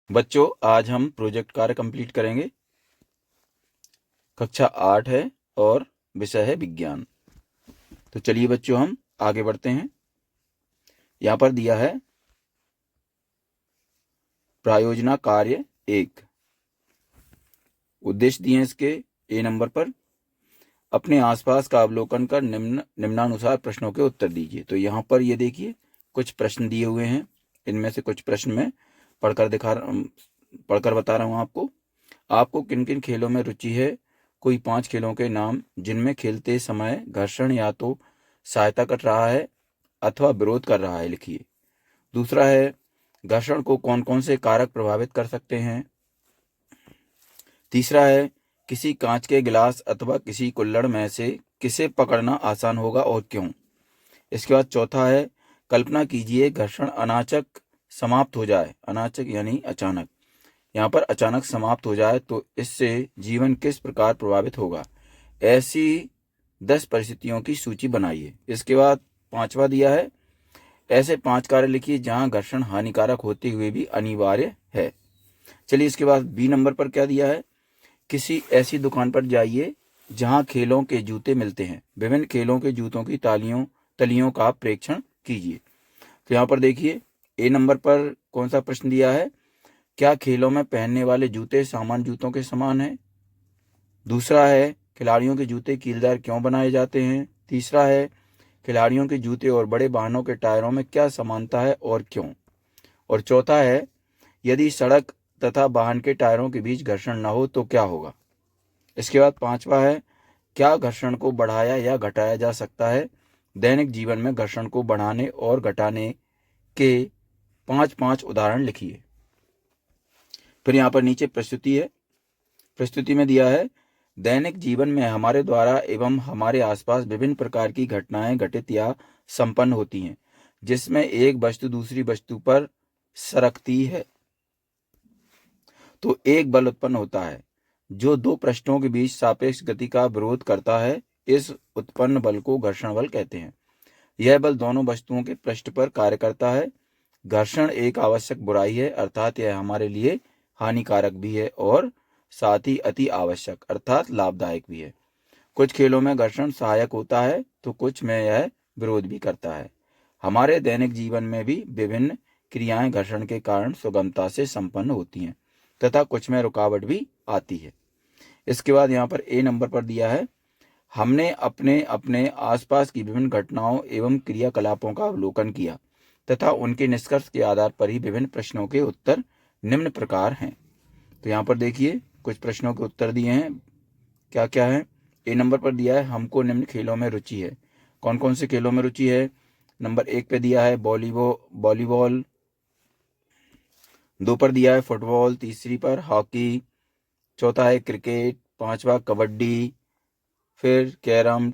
बच्चों, आज हम प्रोजेक्ट कार्य कंप्लीट करेंगे। कक्षा 8 है और विषय है विज्ञान। तो चलिए बच्चों, हम आगे बढ़ते हैं। यहाँ पर दिया है प्रायोजना कार्य 1। उद्देश्य दिए हैं इसके ए नंबर पर। अपने आसपास का अवलोकन कर निम्नानुसार प्रश्नों के उत्तर दीजिए। तो यहाँ पर ये देखिए, कुछ प्रश्न दिए हुए हैं। इनमें से कुछ प्रश्न मैं पढ़कर बता रहा हूँ आपको। आपको किन किन खेलों में रुचि है? कोई 5 खेलों के नाम जिनमें खेलते समय घर्षण या तो सहायता कर रहा है अथवा विरोध कर रहा है, लिखिए। दूसरा है, घर्षण को कौन कौन से कारक प्रभावित कर सकते हैं? तीसरा है, किसी कांच के गिलास अथवा किसी कुल्हड़ में से किसे पकड़ना आसान होगा और क्यों? इसके बाद चौथा है, कल्पना कीजिए घर्षण अनाचक समाप्त हो जाए। अनाचक यानी अचानक। यहाँ पर अचानक समाप्त हो जाए तो इससे जीवन किस प्रकार प्रभावित होगा? ऐसी 10 परिस्थितियों की सूची बनाइए। इसके बाद 5वां दिया है, ऐसे 5 कार्य लिखिए जहां घर्षण हानिकारक होते हुए भी अनिवार्य है। चलिए, इसके बाद बी नंबर पर क्या दिया है, किसी ऐसी दुकान पर जाइए जहां खेलों के जूते मिलते हैं। विभिन्न खेलों के जूतों की तलियों का प्रेक्षण कीजिए। तो यहाँ पर देखिए, ए नंबर पर कौन सा प्रश्न दिया है, क्या खेलों में पहनने वाले जूते सामान्य जूतों के समान हैं? दूसरा है, खिलाड़ियों के जूते कीलदार क्यों बनाए जाते हैं? तीसरा है, खिलाड़ियों के जूते और बड़े वाहनों के टायरों में क्या समानता है और क्यों? और चौथा है, यदि सड़क तथा वाहन के टायरों के बीच घर्षण न हो तो क्या होगा? इसके बाद 5वां है, क्या घर्षण को बढ़ाया या घटाया जा सकता है? दैनिक जीवन में घर्षण को बढ़ाने और घटाने के 5 उदाहरण लिखिए। फिर यहाँ पर नीचे प्रस्तुति है। प्रस्तुति में दिया है, दैनिक जीवन में हमारे द्वारा एवं हमारे आसपास विभिन्न प्रकार की घटनाएं घटित या संपन्न होती हैं, जिसमें एक वस्तु दूसरी वस्तु पर सरकती है तो एक बल उत्पन्न होता है जो 2 पृष्ठों के बीच सापेक्ष गति का विरोध करता है। इस उत्पन्न बल को घर्षण बल कहते हैं। यह बल दोनों वस्तुओं के पृष्ठ पर कार्य करता है। घर्षण एक आवश्यक बुराई है, अर्थात यह हमारे लिए हानिकारक भी है और साथ ही अति आवश्यक अर्थात लाभदायक भी है। कुछ खेलों में घर्षण सहायक होता है तो कुछ में यह विरोध भी करता है। हमारे दैनिक जीवन में भी विभिन्न क्रियाएं घर्षण के कारण सुगमता से संपन्न होती हैं तथा कुछ में रुकावट भी आती है। इसके बाद यहाँ पर ए नंबर पर दिया है, हमने अपने अपने आसपास की विभिन्न घटनाओं एवं क्रियाकलापों का अवलोकन किया तथा उनके निष्कर्ष के आधार पर ही विभिन्न प्रश्नों के उत्तर निम्न प्रकार हैं। तो यहाँ पर देखिए, कुछ प्रश्नों के उत्तर दिए हैं। क्या क्या है? ए नंबर पर दिया है, हमको निम्न खेलों में रुचि है। कौन कौन से खेलों में रुचि है? नंबर 1 पे दिया है वॉलीबॉल, 2 पर दिया है फुटबॉल, तीसरी पर हॉकी, चौथा है क्रिकेट, 5वां कबड्डी, फिर कैरम,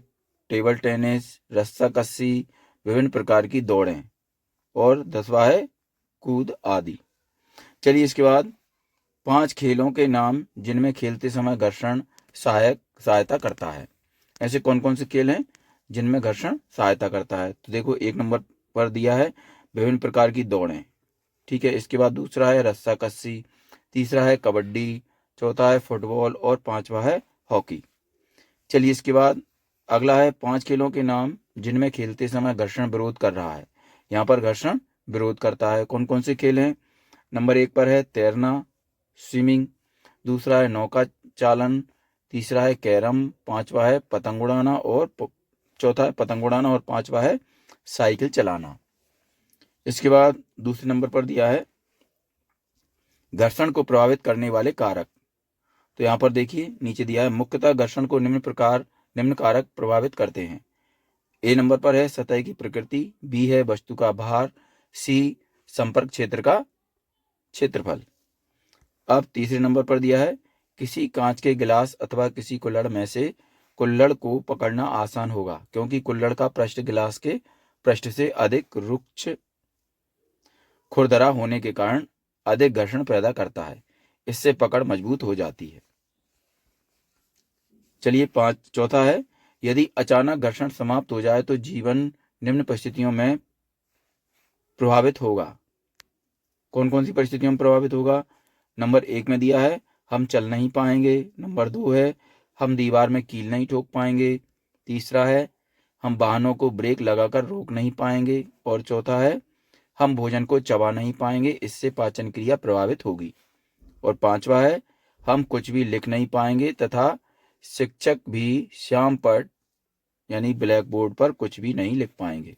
टेबल टेनिस, रस्साकसी, विभिन्न प्रकार की दौड़ें और 10वां है कूद आदि। चलिए, इसके बाद 5 खेलों के नाम जिनमें खेलते समय घर्षण सहायता करता है। ऐसे कौन कौन से खेल हैं जिनमें घर्षण सहायता करता है? तो देखो, 1 नंबर पर दिया है विभिन्न प्रकार की दौड़ें, ठीक है। इसके बाद दूसरा है रस्साकसी, तीसरा है कबड्डी, चौथा है फुटबॉल और 5वां है हॉकी। चलिए, इसके बाद अगला है 5 खेलों के नाम जिनमें खेलते समय घर्षण विरोध कर रहा है। यहाँ पर घर्षण विरोध करता है। कौन कौन से खेल हैं? नंबर 1 पर है तैरना, स्विमिंग, दूसरा है नौका चालन, तीसरा है कैरम, 5वां है पतंग उड़ाना और चौथा है पतंग उड़ाना और 5वां है साइकिल चलाना। इसके बाद दूसरे नंबर पर दिया है घर्षण को प्रभावित करने वाले कारक। तो यहाँ पर देखिए, नीचे दिया है, मुख्यतः घर्षण को निम्न कारक प्रभावित करते हैं। ए नंबर पर है सतह की प्रकृति, बी है वस्तु का भार, सी संपर्क क्षेत्र का क्षेत्रफल। अब तीसरे नंबर पर दिया है, किसी कांच के गिलास अथवा किसी कुल्हड़ में से कुल्हड़ को पकड़ना आसान होगा क्योंकि कुल्हड़ का पृष्ठ गिलास के पृष्ठ से अधिक रुक्ष खुरदरा होने के कारण अधिक घर्षण पैदा करता है। इससे पकड़ मजबूत हो जाती है। चलिए, चौथा है, यदि अचानक घर्षण समाप्त हो जाए तो जीवन निम्न परिस्थितियों में प्रभावित होगा। कौन कौन सी परिस्थितियों में प्रभावित होगा? नंबर 1 में दिया है हम चल नहीं पाएंगे। नंबर 2 है हम दीवार में कील नहीं ठोक पाएंगे। तीसरा है हम वाहनों को ब्रेक लगाकर रोक नहीं पाएंगे। और चौथा है हम भोजन को चबा नहीं पाएंगे, इससे पाचन क्रिया प्रभावित होगी। और पांचवा है हम कुछ भी लिख नहीं पाएंगे तथा शिक्षक भी श्याम पर यानी ब्लैक बोर्ड पर कुछ भी नहीं लिख पाएंगे।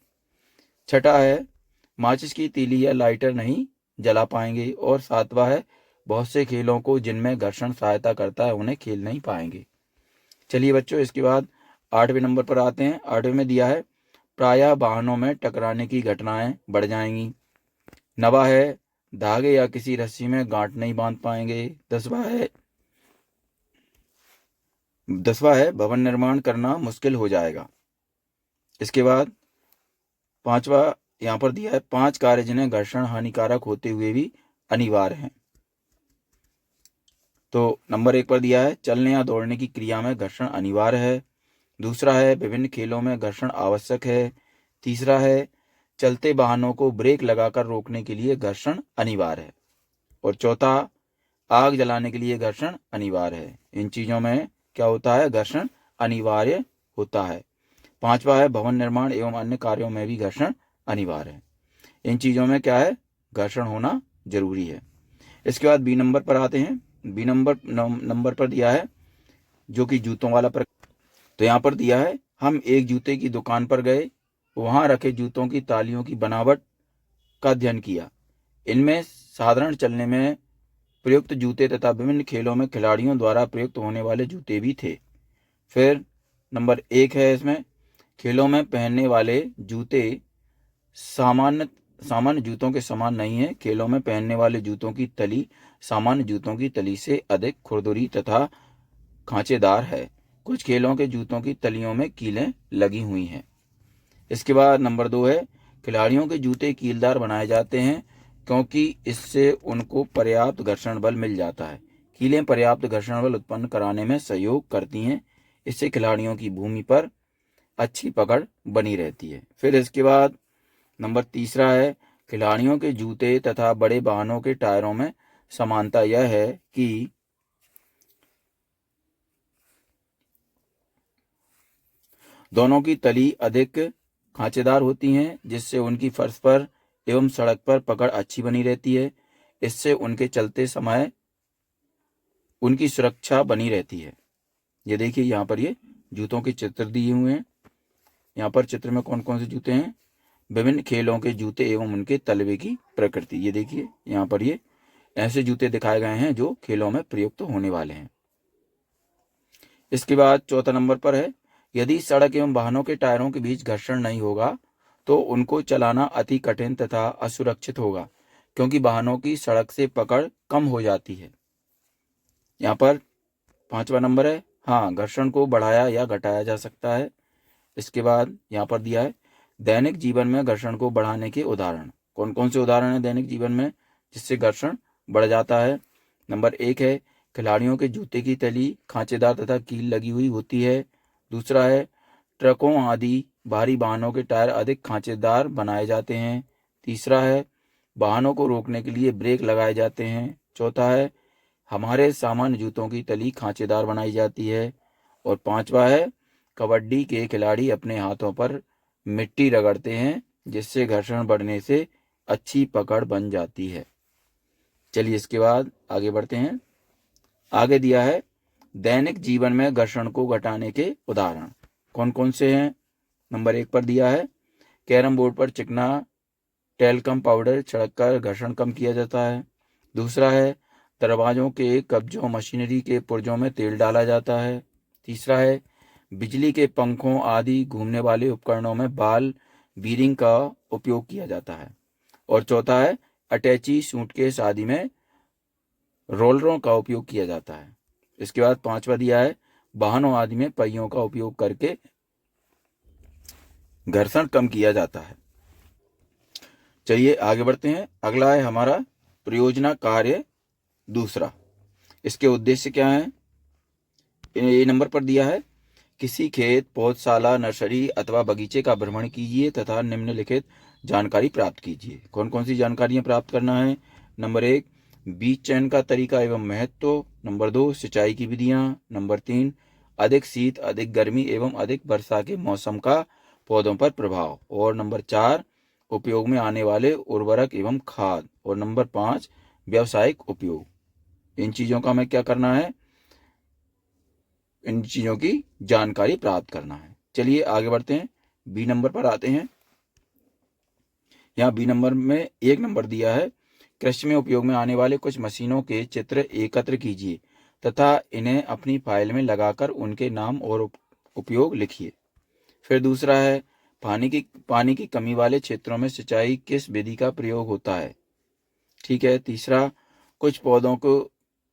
छठा है माचिस की तीली या लाइटर नहीं जला पाएंगे। और सातवां है बहुत से खेलों को जिनमें घर्षण सहायता करता है उन्हें खेल नहीं पाएंगे। चलिए बच्चों, इसके बाद 8वें नंबर पर आते हैं। 8वें में दिया है प्रायः वाहनों में टकराने की घटनाएं बढ़ जाएंगी। 9वां है धागे या किसी रस्सी में गांठ नहीं बांध पाएंगे। 10वां है भवन निर्माण करना मुश्किल हो जाएगा। इसके बाद 5वां यहाँ पर दिया है 5 कार्य जिन्हें घर्षण हानिकारक होते हुए भी अनिवार्य हैं। तो नंबर 1 पर दिया है चलने या दौड़ने की क्रिया में घर्षण अनिवार्य है। दूसरा है विभिन्न खेलों में घर्षण आवश्यक है। तीसरा है चलते वाहनों को ब्रेक लगाकर रोकने के लिए घर्षण अनिवार्य है। और चौथा आग जलाने के लिए घर्षण अनिवार्य है। इन चीजों में क्या होता है? घर्षण अनिवार्य होता है। 5वां है भवन निर्माण एवं अन्य कार्यों में भी घर्षण अनिवार्य है। इन चीजों में क्या है? घर्षण होना जरूरी है। इसके बाद बी नंबर पर आते हैं। बी नंबर पर दिया है जो कि जूतों वाला पर। तो यहाँ पर दिया है हम एक जूते की दुकान पर गए, वहां रखे जूतों की तालियों की बनावट का अध्ययन किया। इनमें साधारण चलने में प्रयुक्त जूते तथा विभिन्न खेलों में खिलाड़ियों द्वारा प्रयुक्त होने वाले जूते भी थे। फिर नंबर 1 है इसमें खेलों में पहनने वाले जूते सामान्य जूतों के समान नहीं है। खेलों में पहनने वाले जूतों की तली सामान्य जूतों की तली से अधिक खुरदुरी तथा खांचेदार है। कुछ खेलों के जूतों की तलियों में कीलें लगी हुई हैं। इसके बाद नंबर 2 है खिलाड़ियों के जूते कीलदार बनाए जाते हैं क्योंकि इससे उनको पर्याप्त घर्षण बल मिल जाता है। कीलें पर्याप्त घर्षण बल उत्पन्न कराने में सहयोग करती हैं। इससे खिलाड़ियों की भूमि पर अच्छी पकड़ बनी रहती है। फिर इसके बाद नंबर 3 है खिलाड़ियों के जूते तथा बड़े वाहनों के टायरों में समानता यह है कि दोनों की तली अधिक खांचेदार होती हैं, जिससे उनकी फर्श पर एवं सड़क पर पकड़ अच्छी बनी रहती है। इससे उनके चलते समय उनकी सुरक्षा बनी रहती है। ये देखिए यहाँ पर ये जूतों के चित्र दिए हुए हैं। यहाँ पर चित्र में कौन कौन से जूते हैं? विभिन्न खेलों के जूते एवं उनके तलवे की प्रकृति। ये देखिए यहाँ पर ये ऐसे जूते दिखाए गए हैं जो खेलों में प्रयुक्त होने वाले हैं। इसके बाद 4 नंबर पर है यदि सड़क एवं वाहनों के टायरों के बीच घर्षण नहीं होगा तो उनको चलाना अति कठिन तथा असुरक्षित होगा, क्योंकि वाहनों की सड़क से पकड़ कम हो जाती है। यहाँ पर 5वां नंबर है हाँ, घर्षण को बढ़ाया या घटाया जा सकता है। इसके बाद यहाँ पर दिया है दैनिक जीवन में घर्षण को बढ़ाने के उदाहरण। कौन कौन से उदाहरण है दैनिक जीवन में जिससे घर्षण बढ़ जाता है? नंबर 1 है खिलाड़ियों के जूते की तली खांचेदार तथा कील लगी हुई होती है। दूसरा है ट्रकों आदि भारी वाहनों के टायर अधिक खांचेदार बनाए जाते हैं। तीसरा है वाहनों को रोकने के लिए ब्रेक लगाए जाते हैं। चौथा है हमारे सामान्य जूतों की तली खांचेदार बनाई जाती है। और 5वां है कबड्डी के खिलाड़ी अपने हाथों पर मिट्टी रगड़ते हैं, जिससे घर्षण बढ़ने से अच्छी पकड़ बन जाती है। चलिए इसके बाद आगे बढ़ते हैं। आगे दिया है दैनिक जीवन में घर्षण को घटाने के उदाहरण कौन कौन से हैं? नंबर 1 पर दिया है कैरम बोर्ड पर चिकना टेल्कम पाउडर छिड़ककर घर्षण कम किया जाता है। दूसरा है दरवाजों के कब्जों मशीनरी के पुर्जों में तेल डाला जाता है। तीसरा है बिजली के पंखों आदि घूमने वाले उपकरणों में बाल बीरिंग का उपयोग किया जाता है। और चौथा है अटैची सूटकेस आदि में रोलरों का उपयोग किया जाता है। इसके बाद 5वां दिया है वाहनों आदि में पहियों का उपयोग करके घर्षण कम किया जाता है। चलिए आगे बढ़ते हैं। अगला है हमारा परियोजना कार्य दूसरा। इसके उद्देश्य क्या है? ये नंबर पर दिया है किसी खेत पौधशाला नर्सरी अथवा बगीचे का भ्रमण कीजिए तथा निम्नलिखित जानकारी प्राप्त कीजिए। कौन कौन सी जानकारियां प्राप्त करना है? नंबर 1 बीज चयन का तरीका एवं महत्व। नंबर 2, सिंचाई की विधियां। नंबर 3, अधिक शीत, अधिक गर्मी एवं अधिक वर्षा के मौसम का पौधों पर प्रभाव। और नंबर 4, उपयोग में आने वाले उर्वरक एवं खाद। और नंबर 5, व्यावसायिक उपयोग। इन चीजों का हमें क्या करना है, इन चीजों की जानकारी प्राप्त करना है। चलिए आगे बढ़ते हैं, बी नंबर पर आते हैं। यहाँ बी नंबर में 1 नंबर दिया है, कृषि में उपयोग में आने वाले कुछ मशीनों के चित्र एकत्र कीजिए तथा इन्हें अपनी फाइल में लगाकर उनके नाम और उपयोग लिखिए। फिर दूसरा है, पानी की कमी वाले क्षेत्रों में सिंचाई किस विधि का प्रयोग होता है। ठीक है। तीसरा, कुछ पौधों को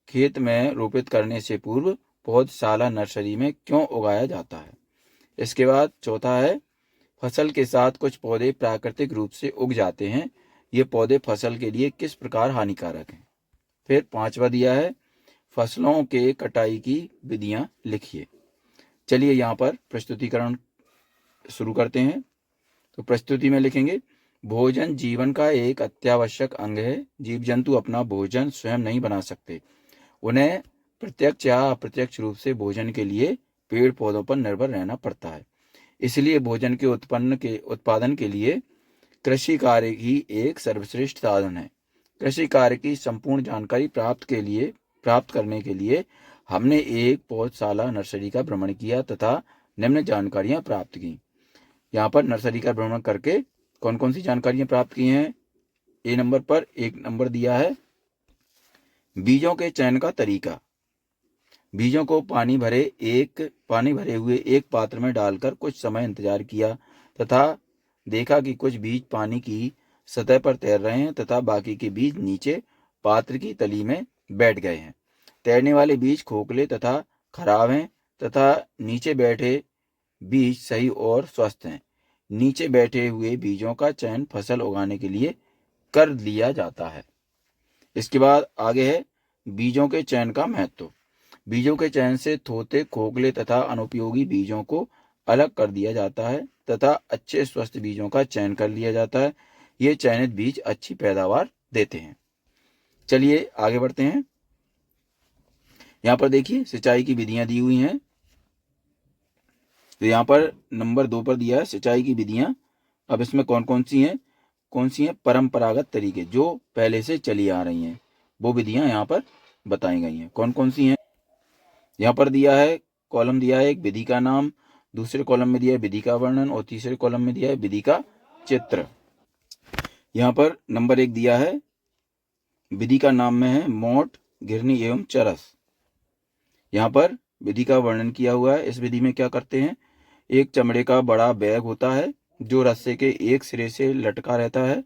खेत में रोपित करने से पूर्व पौधशाला नर्सरी में क्यों उगाया जाता है। इसके बाद चौथा है, फसल के साथ कुछ पौधे प्राकृतिक रूप से उग जाते हैं, ये पौधे फसल के लिए किस प्रकार हानिकारक हैं। फिर 5वां दिया है, फसलों के कटाई की विधियां लिखिए। चलिए यहाँ पर प्रस्तुतिकरण शुरू करते हैं। तो प्रस्तुति में लिखेंगे, भोजन जीवन का एक अत्यावश्यक अंग है। जीव जंतु अपना भोजन स्वयं नहीं बना सकते, उन्हें प्रत्यक्ष या अप्रत्यक्ष रूप से भोजन के लिए पेड़ पौधों पर निर्भर रहना पड़ता है। इसलिए भोजन के उत्पादन के लिए कृषि कार्य ही एक सर्वश्रेष्ठ साधन है। कृषि कार्य की संपूर्ण जानकारी प्राप्त करने के लिए हमने एक पौधशाला नर्सरी का भ्रमण किया तथा निम्न जानकारियां प्राप्त की। यहाँ पर नर्सरी का भ्रमण करके कौन कौन सी जानकारियां प्राप्त की हैं। ए नंबर पर 1 नंबर दिया है, बीजों के चयन का तरीका। बीजों को पानी भरे हुए एक पात्र में डालकर कुछ समय इंतजार किया तथा देखा कि कुछ बीज पानी की सतह पर तैर रहे हैं तथा बाकी के बीज नीचे पात्र की तली में बैठ गए हैं। तैरने वाले बीज खोखले तथा खराब हैं तथा नीचे बैठे बीज सही और स्वस्थ हैं। नीचे बैठे हुए बीजों का चयन फसल उगाने के लिए कर लिया जाता है। इसके बाद आगे है, बीजों के चयन का महत्व। बीजों के चयन से थोथे, खोखले तथा अनुपयोगी बीजों को अलग कर दिया जाता है तथा अच्छे स्वस्थ बीजों का चयन कर लिया जाता है। ये चयनित बीज अच्छी पैदावार देते हैं। चलिए आगे बढ़ते हैं। यहाँ पर देखिए सिंचाई की विधियां दी हुई हैं। तो यहाँ पर नंबर 2 पर दिया है सिंचाई की विधियां। अब इसमें कौन कौन सी हैं परंपरागत तरीके जो पहले से चली आ रही हैं, वो विधियां यहाँ पर बताई गई हैं। कौन कौन सी हैं, यहाँ पर दिया है, कॉलम दिया है एक विधि का नाम, दूसरे कॉलम में दिया है विधि का वर्णन और तीसरे कॉलम में दिया है विधि का चित्र। यहाँ पर नंबर 1 दिया है, विधि का नाम में है मोट, घिरनी एवं चरस। यहाँ पर विधि का वर्णन किया हुआ है। इस विधि में क्या करते हैं, एक चमड़े का बड़ा बैग होता है जो रस्से के एक सिरे से लटका रहता है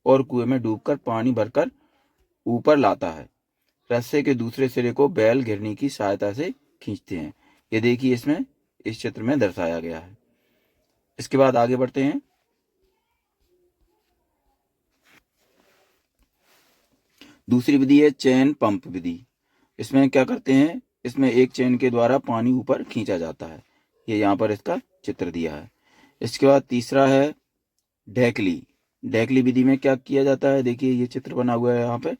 और कुएं में डूबकर पानी भरकर ऊपर लाता है। रस्से के दूसरे सिरे को बैल घिरनी की सहायता से खींचते हैं। ये देखिए इसमें इस चित्र में दर्शाया गया है। इसके बाद आगे बढ़ते हैं। दूसरी विधि है चेन पंप विधि। इसमें क्या करते हैं, इसमें एक चेन के द्वारा पानी ऊपर खींचा जाता है। ये यहाँ पर इसका चित्र दिया है। इसके बाद तीसरा है ढेकली। ढेकली विधि में क्या किया जाता है, देखिए ये चित्र बना हुआ है यहाँ पे।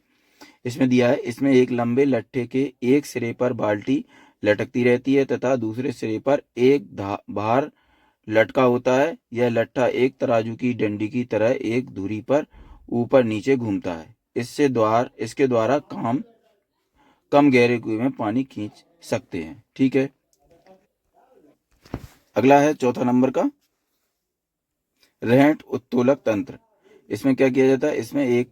इसमें दिया है, इसमें एक लंबे लट्ठे के एक सिरे पर बाल्टी लटकती रहती है तथा दूसरे सिरे पर एक भार लटका होता है। यह लट्ठा एक तराजू की डंडी की तरह एक धुरी पर ऊपर नीचे घूमता है। इसके द्वारा कम गहरे कुएं में पानी खींच सकते हैं। ठीक है। अगला है चौथा नंबर का रहट उत्तोलक तंत्र। इसमें क्या किया जाता है, इसमें एक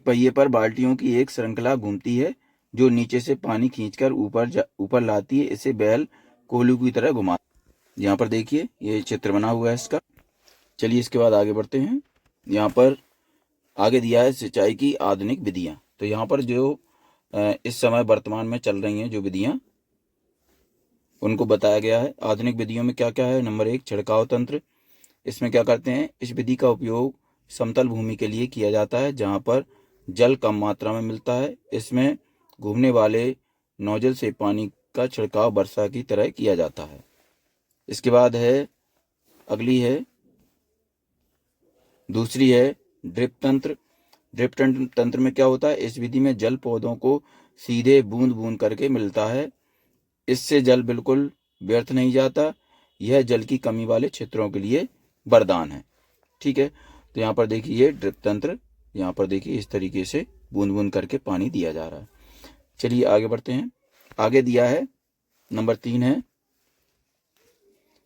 पहिए पर बाल्टियों की एक श्रृंखला घूमती है जो नीचे से पानी खींचकर ऊपर लाती है। इसे बैल कोल्हू की तरह घुमा। यहाँ पर देखिए ये चित्र बना हुआ है इसका। चलिए इसके बाद आगे बढ़ते हैं। यहाँ पर आगे दिया है सिंचाई की आधुनिक विधियां। तो यहाँ पर जो इस समय वर्तमान में चल रही हैं जो विधियां, उनको बताया गया है। आधुनिक विधियों में क्या क्या है, नंबर 1 छिड़काव तंत्र। इसमें क्या करते हैं, इस विधि का उपयोग समतल भूमि के लिए किया जाता है जहाँ पर जल कम मात्रा में मिलता है। इसमें घूमने वाले नोजल से पानी का छिड़काव वर्षा की तरह किया जाता है। इसके बाद अगली है दूसरी है ड्रिप तंत्र। ड्रिप तंत्र में क्या होता है, इस विधि में जल पौधों को सीधे बूंद बूंद करके मिलता है। इससे जल बिल्कुल व्यर्थ नहीं जाता। यह जल की कमी वाले क्षेत्रों के लिए वरदान है। ठीक है, तो यहाँ पर देखिए ये ड्रिप तंत्र, यहाँ पर देखिए इस तरीके से बूंद बूंद करके पानी दिया जा रहा है। चलिए आगे बढ़ते हैं। आगे दिया है नंबर 3 है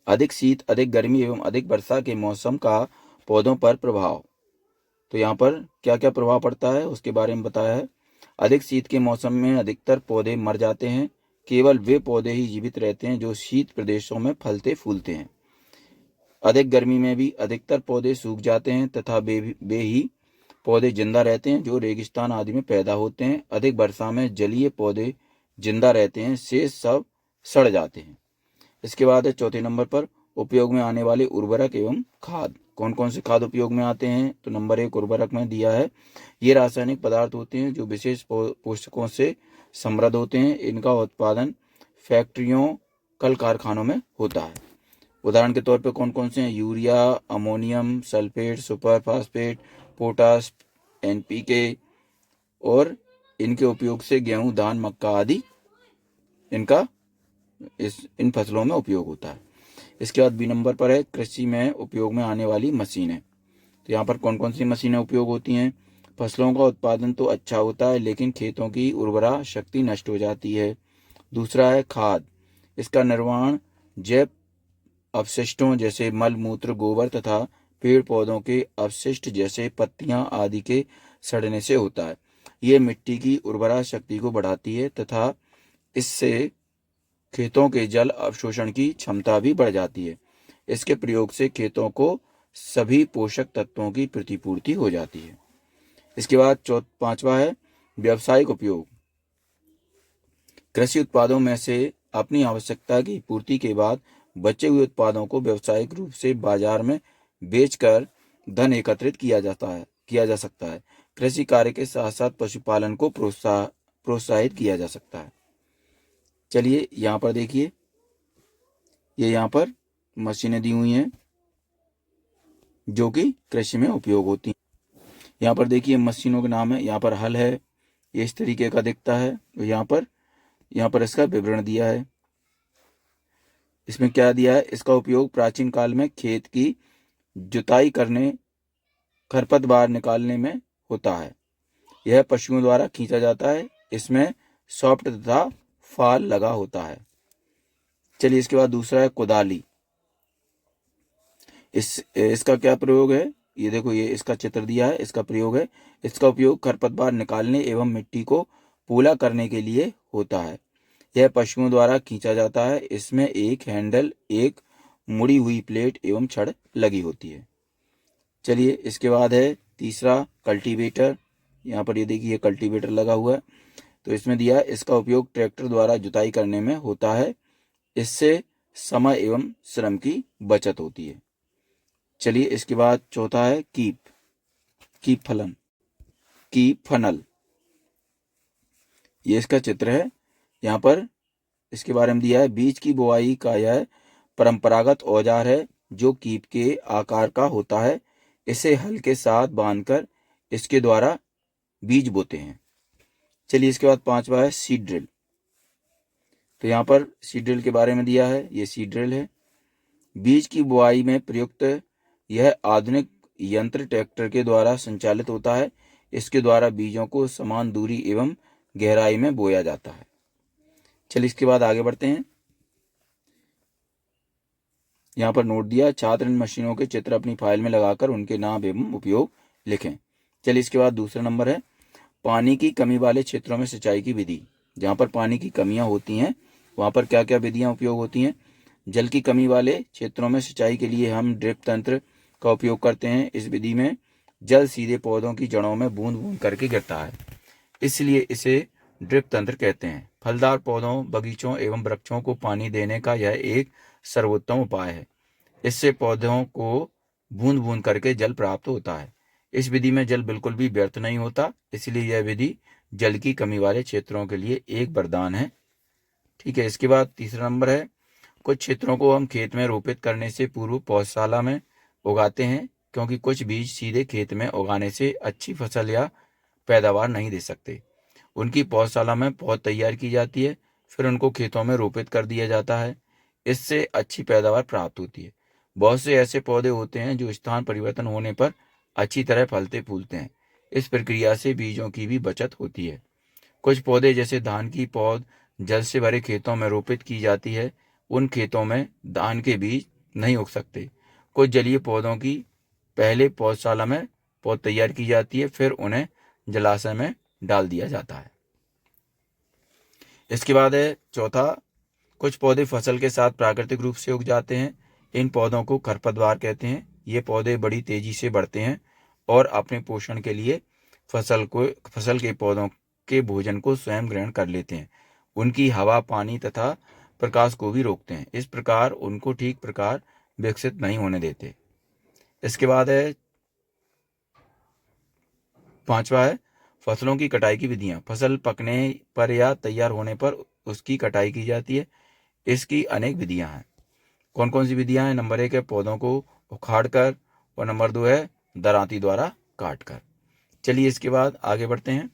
अधिक शीत, अधिक गर्मी एवं अधिक वर्षा के मौसम का पौधों पर प्रभाव। तो यहाँ पर क्या क्या प्रभाव पड़ता है उसके बारे में बताया है। अधिक शीत के मौसम में अधिकतर पौधे मर जाते हैं। केवल वे पौधे ही जीवित रहते हैं जो शीत प्रदेशों में फलते फूलते हैं। अधिक गर्मी में भी अधिकतर पौधे सूख जाते हैं तथा वे ही पौधे जिंदा रहते हैं जो रेगिस्तान आदि में पैदा होते हैं। अधिक वर्षा में जलीय पौधे जिंदा रहते हैं, शेष सब सड़ जाते हैं। इसके बाद है चौथे नंबर पर उपयोग में आने वाले उर्वरक एवं खाद। कौन कौन से खाद उपयोग में आते हैं, तो नंबर 1 उर्वरक में दिया है। ये रासायनिक पदार्थ होते हैं जो विशेष पोषकों से समृद्ध होते हैं। इनका उत्पादन फैक्ट्रियों, कल कारखानों में होता है। उदाहरण के तौर पर कौन कौन से हैं, urea, ammonium sulphate, super phosphate, potash, NPK, और इनके उपयोग से गेहूं, धान, मक्का आदि इनका इन फसलों में उपयोग होता है। इसके बाद बी नंबर पर है कृषि में उपयोग में आने वाली मशीनें। तो यहाँ पर कौन कौन सी मशीनें उपयोग होती हैं। फसलों का उत्पादन तो अच्छा होता है लेकिन खेतों की उर्वरा शक्ति नष्ट हो जाती है। दूसरा है खाद। इसका निर्माण जैव अवशिष्टों जैसे मल मूत्र, गोबर तथा पेड़ पौधों के अवशिष्ट जैसे पत्तियां आदि के सड़ने से होता है। ये मिट्टी की उर्वरा शक्ति को बढ़ाती है तथा इससे खेतों के जल अवशोषण की क्षमता भी बढ़ जाती है। इसके प्रयोग से खेतों को सभी पोषक तत्वों की प्रतिपूर्ति हो जाती है। इसके बाद 5वां है व्यावसायिक उपयोग। कृषि उत्पादों में से अपनी आवश्यकता की पूर्ति के बाद बचे हुए उत्पादों को व्यावसायिक रूप से बाजार में बेचकर धन एकत्रित किया जा सकता है। कृषि कार्य के साथ साथ पशुपालन को प्रोत्साहित किया जा सकता है। चलिए यहाँ पर देखिए, ये यहाँ पर मशीनें दी हुई हैं जो कि कृषि में उपयोग होती हैं। यहाँ पर देखिए मशीनों के नाम है। यहाँ पर हल है, ये इस तरीके का दिखता है। तो यहाँ पर इसका विवरण दिया है। इसमें क्या दिया है, इसका उपयोग प्राचीन काल में खेत की जुताई करने, खरपतवार निकालने में होता है। यह पशुओं द्वारा खींचा जाता है। इसमें सॉफ्ट तथा फाल लगा होता है। चलिए इसके बाद दूसरा है कुदाली। इसका क्या प्रयोग है, ये देखो, ये इसका चित्र दिया है। इसका प्रयोग है, इसका उपयोग खरपतवार निकालने एवं मिट्टी को पूला करने के लिए होता है। यह पशुओं द्वारा खींचा जाता है। इसमें एक हैंडल, एक मुड़ी हुई प्लेट एवं छड़ लगी होती है। चलिए इसके बाद है तीसरा कल्टीवेटर। यहाँ पर ये देखिए कल्टीवेटर लगा हुआ है। तो इसमें दिया है इसका उपयोग ट्रैक्टर द्वारा जुताई करने में होता है। इससे समय एवं श्रम की बचत होती है। चलिए इसके बाद चौथा है कीप फनल। ये इसका चित्र है। यहाँ पर इसके बारे में दिया है बीज की बुआई का यह परंपरागत औजार है जो कीप के आकार का होता है। इसे हल के साथ बांधकर इसके द्वारा बीज बोते हैं। चलिए इसके बाद 5वां है सीड ड्रिल। तो यहाँ पर सीड ड्रिल के बारे में दिया है। ये सीड ड्रिल है। बीज की बुआई में प्रयुक्त यह आधुनिक यंत्र ट्रैक्टर के द्वारा संचालित होता है। इसके द्वारा बीजों को समान दूरी एवं गहराई में बोया जाता है। चलिए इसके बाद आगे बढ़ते हैं। यहाँ पर नोट दिया, छात्र इन मशीनों के चित्र अपनी फाइल में लगाकर उनके नाम एवं उपयोग लिखें। चलिए इसके बाद दूसरा नंबर है पानी की कमी वाले क्षेत्रों में सिंचाई की विधि। जहाँ पर पानी की कमियां होती हैं वहाँ पर क्या क्या विधियां उपयोग होती हैं। जल की कमी वाले क्षेत्रों में सिंचाई के लिए हम ड्रिप तंत्र का उपयोग करते हैं। इस विधि में जल सीधे पौधों की जड़ों में बूंद बूंद करके गिरता है, इसलिए इसे ड्रिप तंत्र कहते हैं। फलदार पौधों, बगीचों एवं वृक्षों को पानी देने का यह एक सर्वोत्तम उपाय है। इससे पौधों को बूंद बूंद करके जल प्राप्त होता है। इस विधि में जल बिल्कुल भी व्यर्थ नहीं होता, इसलिए यह विधि जल की कमी वाले क्षेत्रों के लिए एक वरदान है। ठीक है, इसके बाद तीसरा नंबर है कुछ क्षेत्रों को हम खेत में रोपित करने से पूर्व पौधशाला में उगाते हैं, क्योंकि कुछ बीज सीधे खेत में उगाने से अच्छी फसल या पैदावार नहीं दे सकते। उनकी पौधशाला में पौध तैयार की जाती है, फिर उनको खेतों में रोपित कर दिया जाता है। इससे अच्छी पैदावार प्राप्त होती है। बहुत से ऐसे पौधे होते हैं जो स्थान परिवर्तन होने पर अच्छी तरह फलते फूलते हैं। इस प्रक्रिया से बीजों की भी बचत होती है। कुछ पौधे जैसे धान की पौध जल से भरे खेतों में रोपित की जाती है। उन खेतों में धान के बीज नहीं उग सकते। कुछ जलीय पौधों की पहले पौधशाला में पौध तैयार की जाती है, फिर उन्हें जलाशय में डाल दिया जाता है। इसके बाद है चौथा, कुछ पौधे फसल के साथ प्राकृतिक रूप से उग जाते हैं। इन पौधों को खरपतवार कहते हैं। ये पौधे बड़ी तेजी से बढ़ते हैं और अपने पोषण के लिए फसल के पौधों के भोजन को स्वयं ग्रहण कर लेते हैं। उनकी हवा, पानी तथा प्रकाश को भी रोकते हैं। इस प्रकार उनको ठीक प्रकार विकसित नहीं होने देते। इसके बाद है पांचवा है फसलों की कटाई की विधियां। फसल पकने पर या तैयार होने पर उसकी कटाई की जाती है। इसकी अनेक विधियां हैं। कौन कौन सी विधियां हैं? नंबर 1 है पौधों को उखाड़ कर, और नंबर 2 है दरांती द्वारा काट कर। चलिए इसके बाद आगे बढ़ते हैं।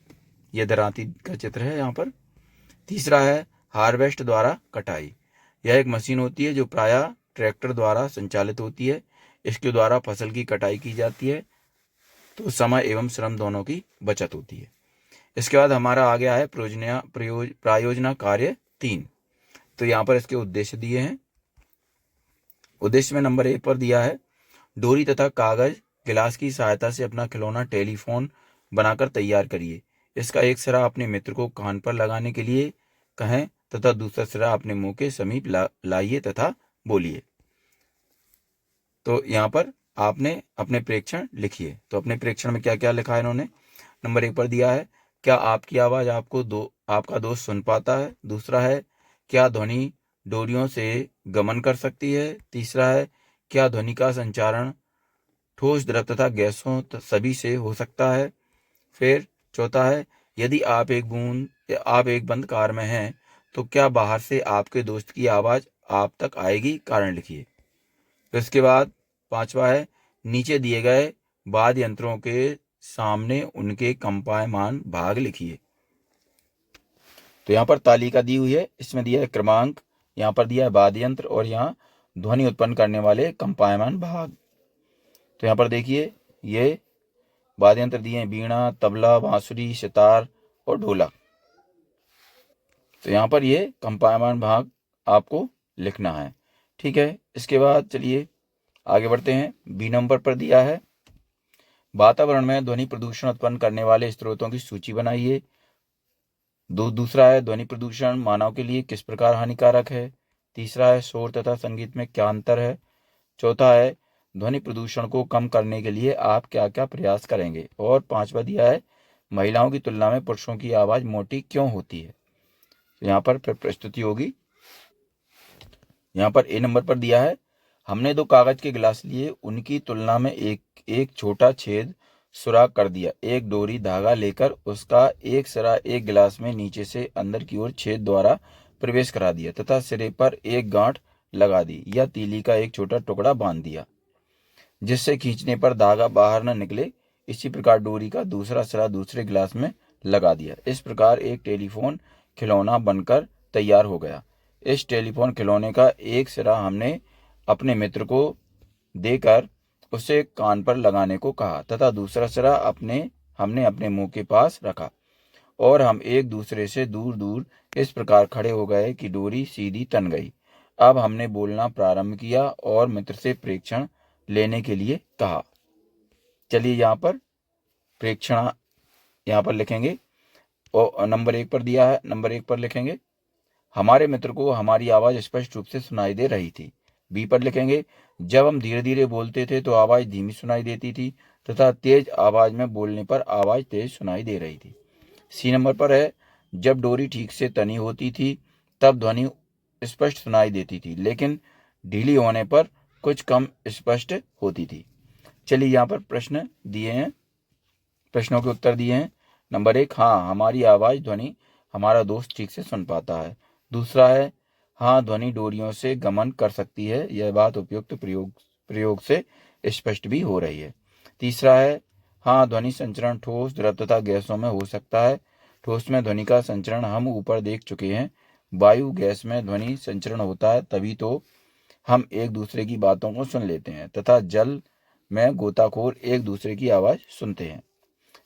यह दरांती का चित्र है यहाँ पर। तीसरा है हार्वेस्ट द्वारा कटाई। यह एक मशीन होती है जो प्रायः ट्रैक्टर द्वारा संचालित होती है। इसके द्वारा फसल की कटाई की जाती है, तो समय एवं श्रम दोनों की बचत होती है। इसके बाद हमारा आ गया है प्रायोजना कार्य 3। तो यहाँ पर इसके उद्देश्य दिए हैं। उद्देश्य में नंबर 1 पर दिया है डोरी तथा कागज गिलास की सहायता से अपना खिलौना टेलीफोन बनाकर तैयार करिए। इसका एक सिरा अपने मित्र को कान पर लगाने के लिए कहें तथा दूसरा सिरा अपने मुंह के समीप लाइए तथा बोलिए। तो यहाँ पर आपने अपने प्रेक्षण लिखिए। तो अपने प्रेक्षण में क्या क्या लिखा है इन्होंने? नंबर 1 पर दिया है क्या आपकी आवाज आपका दोस्त सुन पाता है। दूसरा है क्या ध्वनि डोरियों से गमन कर सकती है। तीसरा है क्या ध्वनि का संचारण ठोस, द्रव तथा गैसों सभी से हो सकता है। फिर चौथा है यदि आप एक बंद कार में हैं तो क्या बाहर से आपके दोस्त की आवाज आप तक आएगी। कारण लिखिए। फिर इसके बाद पांचवा है नीचे दिए गए वाद्य यंत्रों के सामने उनके कंपायमान भाग लिखिए। तो यहाँ पर तालिका दी हुई है, इसमें दिया है क्रमांक, यहाँ पर दिया है वाद्य यंत्र और यहाँ ध्वनि उत्पन्न करने वाले कंपायमान भाग। तो यहाँ पर देखिए ये वाद्य यंत्र दिए हैं वीणा, तबला, बांसुरी, सितार और ढोलक। तो यहाँ पर ये कंपायमान भाग आपको लिखना है। ठीक है। इसके बाद चलिए आगे बढ़ते हैं। बी नंबर पर दिया है वातावरण में ध्वनि प्रदूषण उत्पन्न करने वाले स्रोतों की सूची बनाइए। दूसरा है ध्वनि प्रदूषण मानव के लिए किस प्रकार हानिकारक है। तीसरा है शोर तथा संगीत में क्या अंतर है। चौथा है ध्वनि प्रदूषण को कम करने के लिए आप क्या क्या प्रयास करेंगे। और पांचवा दिया है महिलाओं की तुलना में पुरुषों की आवाज मोटी क्यों होती है। तो यहाँ पर प्रस्तुति होगी। यहाँ पर ए नंबर पर दिया है हमने 2 कागज के गिलास लिए, उनकी तुलना में एक छोटा छेद सुराख कर दिया। एक डोरी धागा लेकर उसका एक सिरा एक गिलास में नीचे से अंदर की ओर छेद द्वारा प्रवेश करा दिया तथा सिरे पर एक गांठ लगा दी या तीली का एक छोटा टुकड़ा बांध दिया जिससे खींचने पर धागा बाहर न निकले। इसी प्रकार डोरी का दूसरा सिरा दूसरे गिलास में लगा दिया। इस प्रकार एक टेलीफोन खिलौना बनकर तैयार हो गया। इस टेलीफोन खिलौने का एक सिरा हमने अपने मित्र को देकर उसे कान पर लगाने को कहा तथा दूसरा सिरा हमने अपने मुंह के पास रखा और हम एक दूसरे से दूर दूर इस प्रकार खड़े हो गए कि डोरी सीधी तन गई। अब हमने बोलना प्रारंभ किया और मित्र से प्रेक्षण लेने के लिए कहा। चलिए यहाँ पर प्रेक्षण यहाँ पर लिखेंगे और नंबर 1 पर दिया है। नंबर 1 पर लिखेंगे हमारे मित्र को हमारी आवाज स्पष्ट रूप से सुनाई दे रही थी। बी पर लिखेंगे जब हम धीरे धीरे बोलते थे तो आवाज धीमी सुनाई देती थी तथा तेज आवाज में बोलने पर आवाज तेज सुनाई दे रही थी। सी नंबर पर है जब डोरी ठीक से तनी होती थी तब ध्वनि स्पष्ट सुनाई देती थी, लेकिन ढीली होने पर कुछ कम स्पष्ट होती थी। चलिए यहाँ पर प्रश्न दिए हैं, प्रश्नों के उत्तर दिए हैं। नंबर 1 हाँ हमारी आवाज ध्वनि हमारा दोस्त ठीक से सुन पाता है। दूसरा है हाँ ध्वनि डोरियों से गमन कर सकती है, यह बात उपयुक्त प्रयोग से स्पष्ट भी हो रही है। तीसरा है हाँ, ध्वनि संचरण ठोस, द्रव तथा गैसों में हो सकता है। ठोस में ध्वनि का संचरण हम ऊपर देख चुके हैं। वायु गैस में ध्वनि संचरण होता है, तभी तो हम एक दूसरे की बातों को सुन लेते हैं तथा जल में गोताखोर एक दूसरे की आवाज़ सुनते हैं।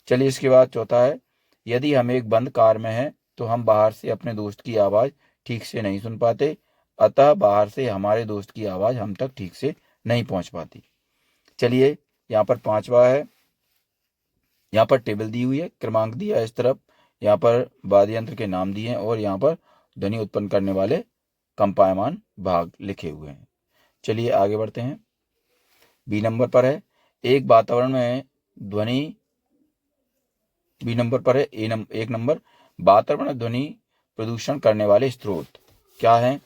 चलिए इसके बाद चौथा है, यदि हम एक बंद कार में हैं तो हम बाहर से अपने दोस्त की आवाज़ ठीक से नहीं सुन पाते, अतः बाहर से हमारे दोस्त की आवाज़ हम तक ठीक से नहीं पहुंच पाती। चलिए यहाँ पर पांचवा है, यहाँ पर टेबल दी हुई है, क्रमांक दिया है इस तरफ, यहाँ पर वाद्य यंत्र के नाम दिए हैं और यहाँ पर ध्वनि उत्पन्न करने वाले कंपायमान भाग लिखे हुए हैं। चलिए आगे बढ़ते हैं। बी नंबर पर है, एक वातावरण में ध्वनि, बी नंबर पर है एक नंबर, वातावरण में ध्वनि प्रदूषण करने वाले स्रोत क्या हैं।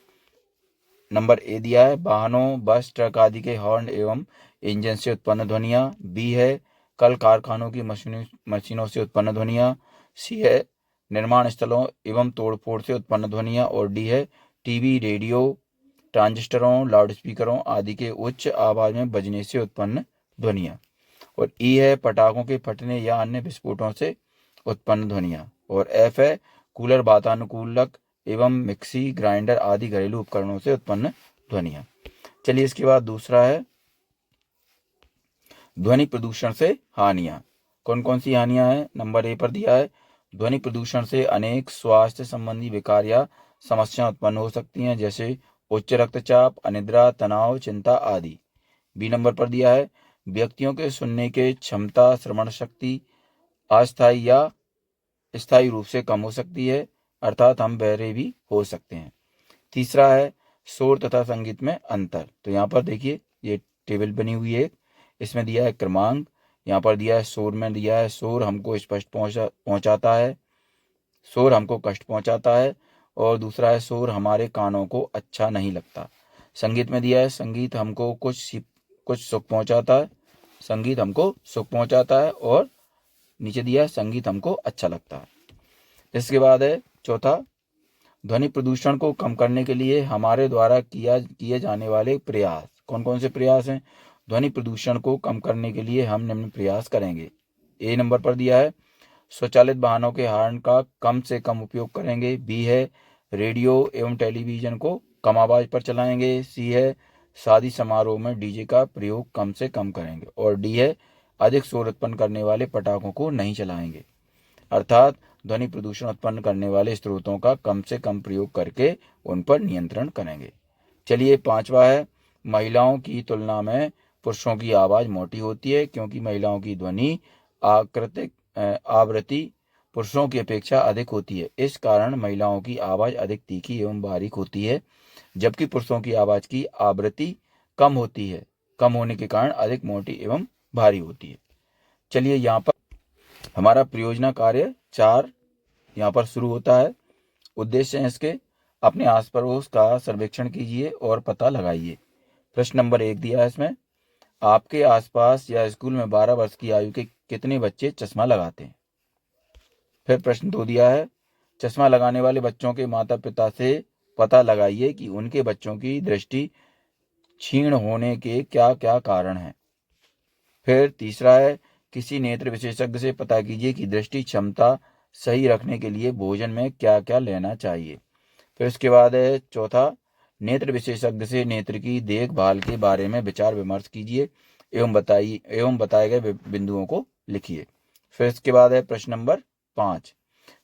नंबर ए दिया है, वाहनों, बस, ट्रक आदि के हॉर्न एवं इंजन से उत्पन्न ध्वनियाँ। बी है, कल कारखानों की मशीनों से उत्पन्न ध्वनियाँ। सी है, निर्माण स्थलों एवं तोड़फोड़ से उत्पन्न ध्वनियाँ। और डी है, टीवी, रेडियो, ट्रांजिस्टरों, लाउडस्पीकरों आदि के उच्च आवाज में बजने से उत्पन्न ध्वनियाँ। और ई है, पटाखों के फटने या अन्य विस्फोटों से उत्पन्न ध्वनियाँ। और एफ है, कूलर, वातानुकूलक एवं मिक्सी, ग्राइंडर आदि घरेलू उपकरणों से उत्पन्न ध्वनियाँ। चलिए इसके बाद दूसरा है, ध्वनि प्रदूषण से हानियाँ। कौन कौन सी हानियाँ हैं। नंबर ए पर दिया है, ध्वनि प्रदूषण से अनेक स्वास्थ्य संबंधी विकार या समस्याएं उत्पन्न हो सकती हैं, जैसे उच्च रक्तचाप, अनिद्रा, तनाव, चिंता आदि। बी नंबर पर दिया है, व्यक्तियों के सुनने के क्षमता, श्रवण शक्ति अस्थायी या स्थायी रूप से कम हो सकती है, अर्थात हम बहरे भी हो सकते हैं। तीसरा है, शोर तथा संगीत में अंतर। तो यहाँ पर देखिए, ये टेबल बनी हुई है, इसमें दिया है क्रमांक, यहाँ पर दिया है शोर में दिया है, शोर हमको स्पष्ट पहुंचाता है, शोर हमको कष्ट पहुंचाता है। और दूसरा है, शोर हमारे कानों को अच्छा नहीं लगता। संगीत में दिया है, संगीत हमको कुछ सुख पहुंचाता है, संगीत हमको सुख पहुंचाता है। और नीचे दिया है, संगीत हमको अच्छा लगता है। इसके बाद है चौथा, ध्वनि प्रदूषण को कम करने के लिए हमारे द्वारा किए जाने वाले प्रयास। कौन कौन से प्रयास हैं। ध्वनि प्रदूषण को कम करने के लिए हम निम्न प्रयास करेंगे। ए नंबर पर दिया है, स्वचालित वाहनों के हॉर्न का कम से कम उपयोग करेंगे। बी है, रेडियो एवं टेलीविजन को कम आवाज पर चलाएंगे। सी है, शादी समारोह में डीजे का प्रयोग कम से कम करेंगे। और डी है, अधिक शोर उत्पन्न करने वाले पटाखों को नहीं चलाएंगे। अर्थात ध्वनि प्रदूषण उत्पन्न करने वाले स्रोतों का कम से कम प्रयोग करके उन पर नियंत्रण करेंगे। चलिए पांचवा है, महिलाओं की तुलना में पुरुषों की आवाज़ मोटी होती है, क्योंकि महिलाओं की ध्वनि आवृत्ति पुरुषों की अपेक्षा अधिक होती है। इस कारण महिलाओं की आवाज़ अधिक तीखी एवं बारीक होती है, जबकि पुरुषों की आवाज़ की आवृत्ति कम होती है, कम होने के कारण अधिक मोटी एवं भारी होती है। चलिए यहाँ पर हमारा परियोजना कार्य 4 यहाँ पर शुरू होता है। उद्देश्य है इसके, अपने आस पड़ोस का सर्वेक्षण कीजिए और पता लगाइए। प्रश्न नंबर 1 दिया है इसमें, आपके आसपास या स्कूल में 12 वर्ष की आयु के कितने बच्चे चश्मा लगाते हैं। फिर प्रश्न 2 दिया है, चश्मा लगाने वाले बच्चों के माता पिता से पता लगाइए कि उनके बच्चों की दृष्टि क्षीण होने के क्या क्या कारण हैं। फिर तीसरा है, किसी नेत्र विशेषज्ञ से पता कीजिए कि दृष्टि क्षमता सही रखने के लिए भोजन में क्या क्या लेना चाहिए। फिर उसके बाद है चौथा, नेत्र विशेषज्ञ से नेत्र की देखभाल के बारे में विचार विमर्श कीजिए एवं बताए गए बिंदुओं को लिखिए। फिर इसके बाद है प्रश्न नंबर 5,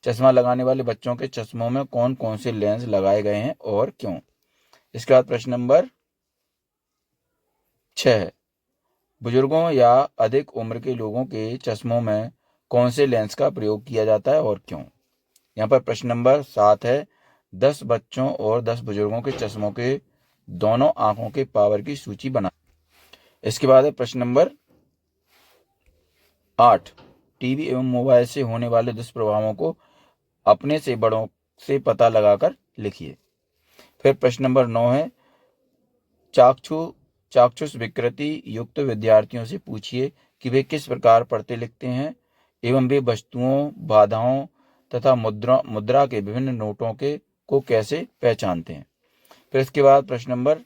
चश्मा लगाने वाले बच्चों के चश्मों में कौन कौन से लेंस लगाए गए हैं और क्यों। इसके बाद प्रश्न नंबर 6, बुजुर्गों या अधिक उम्र के लोगों के चश्मों में कौन से लेंस का प्रयोग किया जाता है और क्यों। यहाँ पर प्रश्न नंबर 7 है, 10 बच्चों और 10 बुजुर्गों के चश्मों के दोनों आंखों के पावर की सूची बना। इसके बाद है प्रश्न नंबर 8, टीवी एवं मोबाइल से होने वाले दुष्प्रभावों को अपने से बड़ों से पता लगाकर लिखिए। फिर प्रश्न नंबर 9 है, चाक्षुष विकृति युक्त विद्यार्थियों से पूछिए कि वे किस प्रकार पढ़ते लिखते हैं एवं वे वस्तुओं, बाधाओं तथा मुद्रा के विभिन्न नोटों को कैसे पहचानते हैं। फिर इसके बाद प्रश्न नंबर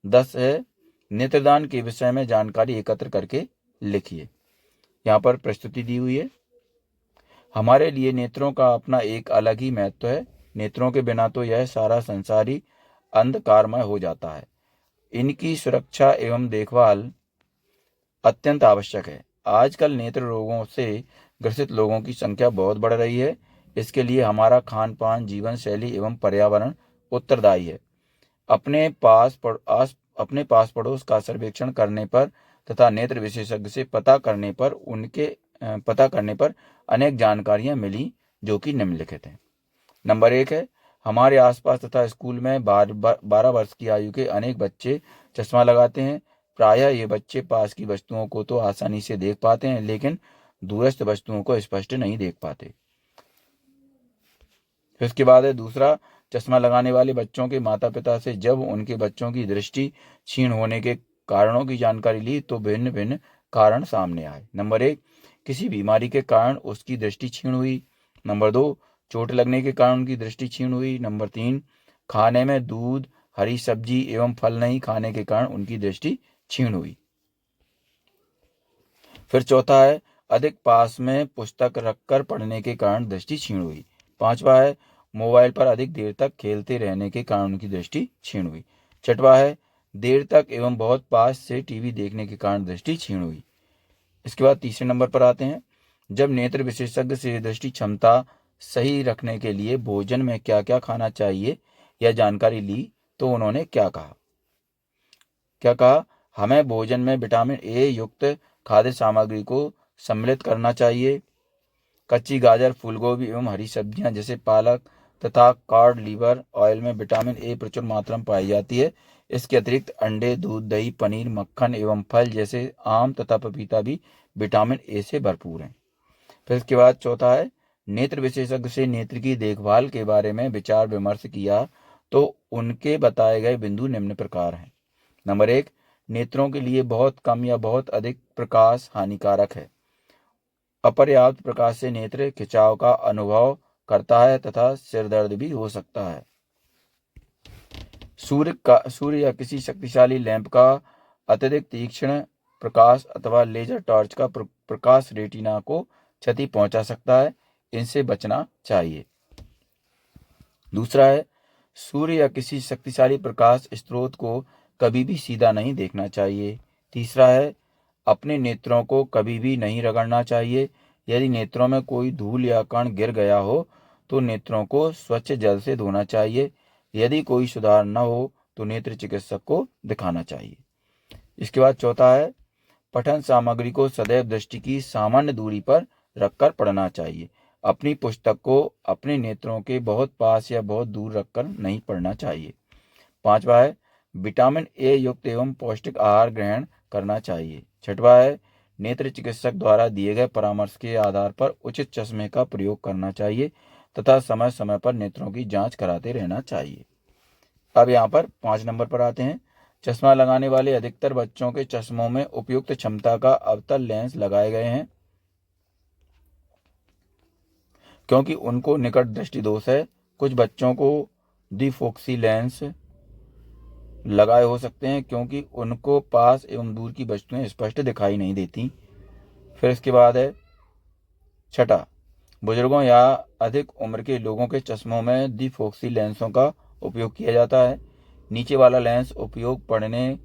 10 है, नेत्रदान के विषय में जानकारी एकत्र करके लिखिए। यहाँ पर प्रस्तुति दी हुई है। हमारे लिए नेत्रों का अपना एक अलग ही महत्व है। नेत्रों के बिना तो यह सारा संसार ही अंधकारमय हो जाता है। इनकी सुरक्षा एवं देखभाल अत्यंत आवश्यक है। आजकल नेत्र रोगों से ग्रसित लोगों की संख्या बहुत बढ़ रही है। इसके लिए हमारा खान पान, जीवन शैली एवं पर्यावरण उत्तरदायी है। अपने पास पड़ोस का सर्वेक्षण करने पर तथा नेत्र विशेषज्ञ से पता करने पर अनेक जानकारियां मिली, जो कि निम्नलिखित हैं। नंबर 1 है, हमारे आसपास तथा स्कूल में 12 वर्ष की आयु के अनेक बच्चे चश्मा लगाते हैं। प्रायः ये बच्चे पास की वस्तुओं को तो आसानी से देख पाते हैं, लेकिन दूरस्थ वस्तुओं को स्पष्ट नहीं देख पाते। फिर इसके बाद है दूसरा, चश्मा लगाने वाले बच्चों के माता पिता से जब उनके बच्चों की दृष्टि क्षीण होने के कारणों की जानकारी ली तो भिन्न भिन्न कारण सामने आए। नंबर 1, किसी बीमारी के कारण उसकी दृष्टि क्षीण हुई। नंबर 2, चोट लगने के कारण उनकी दृष्टि क्षीण हुई। नंबर 3, खाने में दूध, हरी सब्जी एवं फल नहीं खाने के कारण उनकी दृष्टि क्षीण हुई। फिर चौथा है, अधिक पास में पुस्तक रखकर पढ़ने के कारण दृष्टि क्षीण हुई। पांचवा है, मोबाइल पर अधिक देर तक खेलते रहने के कारण उनकी दृष्टि क्षीण हुई। छठवा है, देर तक एवं बहुत पास से टीवी देखने के कारण दृष्टि क्षीण हुई। इसके बाद तीसरे नंबर पर आते हैं, जब नेत्र विशेषज्ञ से दृष्टि क्षमता सही रखने के लिए भोजन में क्या क्या खाना चाहिए यह जानकारी ली तो उन्होंने क्या कहा, हमें भोजन में विटामिन ए युक्त खाद्य सामग्री को सम्मिलित करना चाहिए। कच्ची गाजर, फूलगोभी एवं हरी सब्जियां जैसे पालक तथा कॉड लीवर ऑयल में विटामिन ए प्रचुर मात्रा में पाई जाती है। इसके अतिरिक्त अंडे, दूध, दही, पनीर, मक्खन एवं फल जैसे आम तथा पपीता भी विटामिन ए से भरपूर हैं। फिर इसके बाद चौथा है, नेत्र विशेषज्ञ से नेत्र की देखभाल के बारे में विचार विमर्श किया तो उनके बताए गए बिंदु निम्न प्रकार हैं। नंबर 1, नेत्रों के लिए बहुत कम या बहुत अधिक प्रकाश हानिकारक है। अपर्याप्त प्रकाश से नेत्र खिंचाव का अनुभव करता है तथा सिर दर्द भी हो सकता है। सूर्य या किसी शक्तिशाली लैंप का अत्यधिक तीक्ष्ण प्रकाश अथवा लेजर टॉर्च का प्रकाश रेटिना को क्षति पहुंचा सकता है। इनसे बचना चाहिए। दूसरा है, सूर्य या किसी शक्तिशाली प्रकाश स्रोत को कभी भी सीधा नहीं देखना चाहिए। तीसरा है, अपने नेत्रों को कभी भी नहीं रगड़ना चाहिए। यदि नेत्रों में कोई धूल या कण गिर गया हो तो नेत्रों को स्वच्छ जल से धोना चाहिए। यदि कोई सुधार न हो तो नेत्र चिकित्सक को दिखाना चाहिए। इसके बाद चौथा है, पठन सामग्री को सदैव दृष्टि की सामान्य दूरी पर रखकर पढ़ना चाहिए। अपनी पुस्तक को अपने नेत्रों के बहुत पास या बहुत दूर रखकर नहीं पढ़ना चाहिए। पांचवा है, विटामिन ए युक्त एवं पौष्टिक आहार ग्रहण करना चाहिए। छठवा है, नेत्र चिकित्सक द्वारा दिए गए परामर्श के आधार पर उचित चश्मे का प्रयोग करना चाहिए तथा समय समय पर नेत्रों की जांच कराते रहना चाहिए। अब यहाँ पर 5 नंबर पर आते हैं, चश्मा लगाने वाले अधिकतर बच्चों के चश्मों में उपयुक्त क्षमता का अवतल लेंस लगाए गए हैं क्योंकि उनको निकट दृष्टि दोष है। कुछ बच्चों को डिफोक्सी लेंस लगाए हो सकते हैं क्योंकि उनको पास एवं दूर की वस्तुएं स्पष्ट दिखाई नहीं देती। फिर इसके बाद है छठा, बुजुर्गों या अधिक उम्र के लोगों के चश्मों में डिफोक्सी लेंसों का उपयोग किया जाता है। नीचे वाला लेंस उपयोग पढ़ने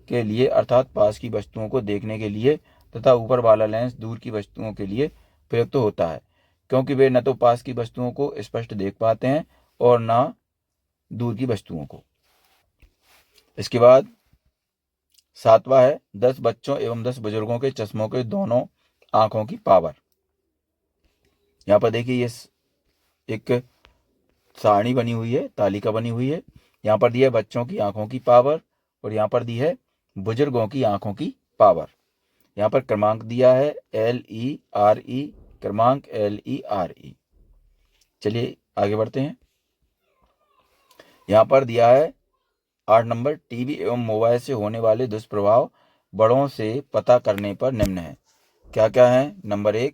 के लिए अर्थात पास की वस्तुओं को देखने के लिए तथा ऊपर वाला लेंस दूर की वस्तुओं के लिए प्रयुक्त होता है क्योंकि वे न तो पास की वस्तुओं को स्पष्ट देख पाते हैं और न दूर की वस्तुओं को। इसके बाद 7वां है, 10 बच्चों एवं 10 बुजुर्गों के चश्मों के दोनों आंखों की पावर। यहाँ पर देखिए ये एक सारणी बनी हुई है, तालिका बनी हुई है। यहाँ पर दी है बच्चों की आंखों की पावर और यहाँ पर दी है बुजुर्गों की आंखों की पावर। यहाँ पर क्रमांक दिया है LERE, क्रमांक LERE। चलिए आगे बढ़ते हैं। यहाँ पर दिया है 8 नंबर, टीवी एवं मोबाइल से होने वाले दुष्प्रभाव बड़ों से पता करने पर निम्न है। क्या क्या है? नंबर 1,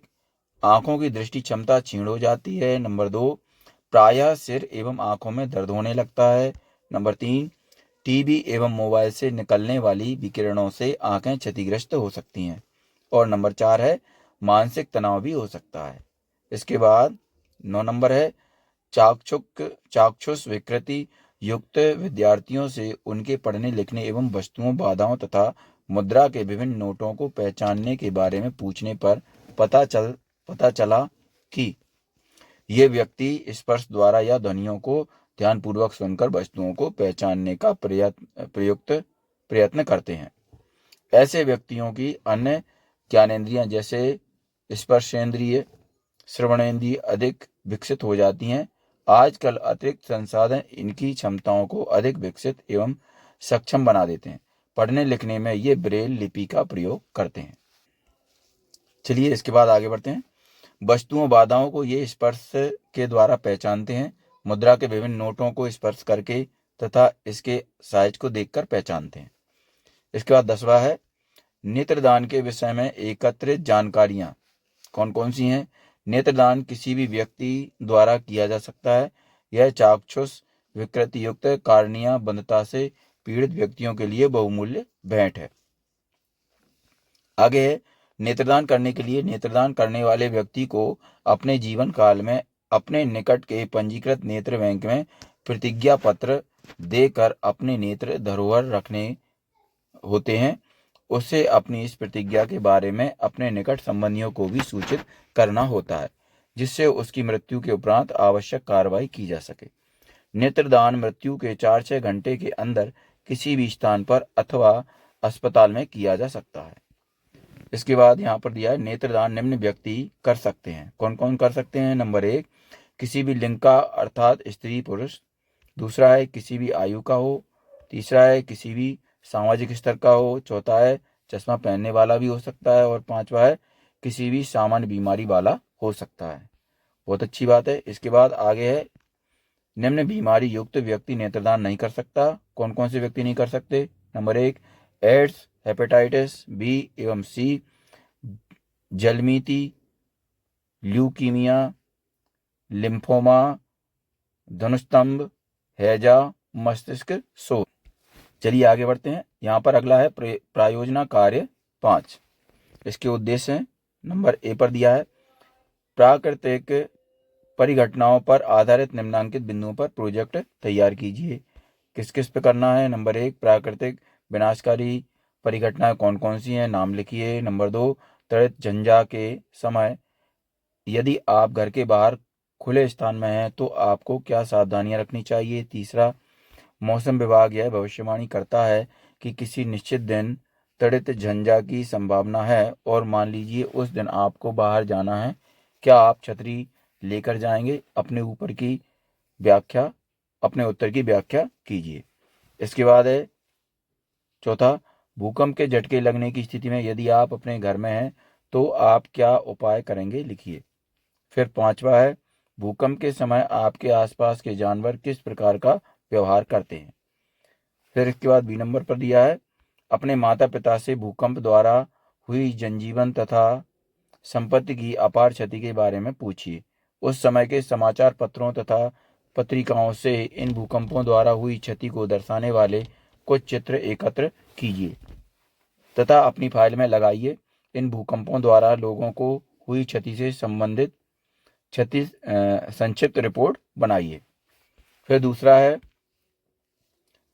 आंखों की दृष्टि क्षमता क्षीण हो जाती है। नंबर 2, प्रायः सिर एवं आंखों में दर्द होने लगता है। नंबर 3, टीवी एवं मोबाइल से निकलने वाली विकिरणों से आंखें क्षतिग्रस्त हो सकती हैं। और नंबर 4 है, मानसिक तनाव भी हो सकता है। इसके बाद 9 नंबर है चाक्षुष विकृति युक्त विद्यार्थियों से उनके पढ़ने लिखने एवं वस्तुओं बाधाओं तथा मुद्रा के विभिन्न नोटों को पहचानने के बारे में पूछने पर पता चला कि ये व्यक्ति स्पर्श द्वारा या ध्वनियों को ध्यानपूर्वक सुनकर वस्तुओं को पहचानने का प्रयत्न करते हैं। ऐसे व्यक्तियों की अन्य ज्ञानेंद्रियां जैसे स्पर्शेंद्रिय, श्रवणेंद्रिय अधिक विकसित हो जाती हैं। आजकल अतिरिक्त संसाधन इनकी क्षमताओं को अधिक विकसित एवं सक्षम बना देते हैं। पढ़ने लिखने में ये ब्रेल लिपि का प्रयोग करते हैं। चलिए इसके बाद आगे बढ़ते हैं। वस्तुओं बाधाओं को ये स्पर्श के द्वारा पहचानते हैं। मुद्रा के विभिन्न नोटों को स्पर्श करके तथा इसके साइज को देखकर पहचानते हैं। इसके बाद 10वां है नेत्रदान के विषय में एकत्रित जानकारियां कौन कौन सी हैं। नेत्रदान किसी भी व्यक्ति द्वारा किया जा सकता है। यह चाक्षुष विकृति युक्त कार्निया बंधता से पीड़ित व्यक्तियों के लिए बहुमूल्य भेंट है। आगे है नेत्रदान करने के लिए नेत्रदान करने वाले व्यक्ति को अपने जीवन काल में अपने निकट के पंजीकृत नेत्र बैंक में प्रतिज्ञा पत्र देकर अपने नेत्र धरोहर रखने होते हैं। उसे अपनी इस प्रतिज्ञा के बारे में अपने निकट संबंधियों को भी सूचित करना होता है, जिससे उसकी मृत्यु के उपरांत आवश्यक कार्रवाई की जा सके। नेत्रदान मृत्यु के 4-6 घंटे के अंदर किसी भी स्थान पर अथवा अस्पताल में किया जा सकता है। इसके बाद यहाँ पर दिया है नेत्रदान निम्न व्यक्ति कर सकते हैं। कौन कौन कर सकते हैं। नंबर 1 किसी भी लिंग का अर्थात स्त्री पुरुष। दूसरा है किसी भी आयु का हो। तीसरा है किसी भी सामाजिक स्तर का हो। चौथा है चश्मा पहनने वाला भी हो सकता है। और 5वां है किसी भी सामान्य बीमारी वाला हो सकता है। बहुत अच्छी बात है। इसके बाद आगे है निम्न बीमारी युक्त व्यक्ति नेत्रदान नहीं कर सकता। कौन कौन से व्यक्ति नहीं कर सकते। नंबर 1 एड्स, हेपेटाइटिस बी एवं सी, जलमीति, ल्यूकीमिया, लिम्फोमा, धनुस्तंभ, हैजा, मस्तिष्क शोथ। चलिए आगे बढ़ते हैं। यहाँ पर अगला है प्रायोजना कार्य 5। इसके उद्देश्य हैं। नंबर ए पर दिया है प्राकृतिक परिघटनाओं पर आधारित निम्नांकित बिंदुओं पर प्रोजेक्ट तैयार कीजिए। किस किस पे करना है। नंबर 1 प्राकृतिक विनाशकारी परिघटनाएं कौन कौन सी हैं, नाम लिखिए। नंबर 2 त्वरित झंझा के समय यदि आप घर के बाहर खुले स्थान में हैं तो आपको क्या सावधानियां रखनी चाहिए। तीसरा मौसम विभाग यह भविष्यवाणी करता है कि किसी निश्चित दिन त्वरित झंझा की संभावना है और मान लीजिए उस दिन आपको बाहर जाना है, क्या आप छतरी लेकर जाएंगे। अपने उत्तर की व्याख्या कीजिए। इसके बाद है चौथा भूकंप के झटके लगने की स्थिति में यदि आप अपने घर में हैं तो आप क्या उपाय करेंगे, लिखिए। फिर 5वां है भूकंप के समय आपके आसपास के जानवर किस प्रकार का व्यवहार करते हैं। फिर इसके बाद बी नंबर पर दिया है अपने माता पिता से भूकंप द्वारा हुई जनजीवन तथा संपत्ति की अपार क्षति के बारे में पूछिए। उस समय के समाचार पत्रों तथा पत्रिकाओं से इन भूकंपों द्वारा हुई क्षति को दर्शाने वाले कुछ चित्र एकत्र कीजिए तथा अपनी फाइल में लगाइए। इन भूकंपों द्वारा लोगों को हुई क्षति से संबंधित संक्षिप्त रिपोर्ट बनाइए। फिर दूसरा है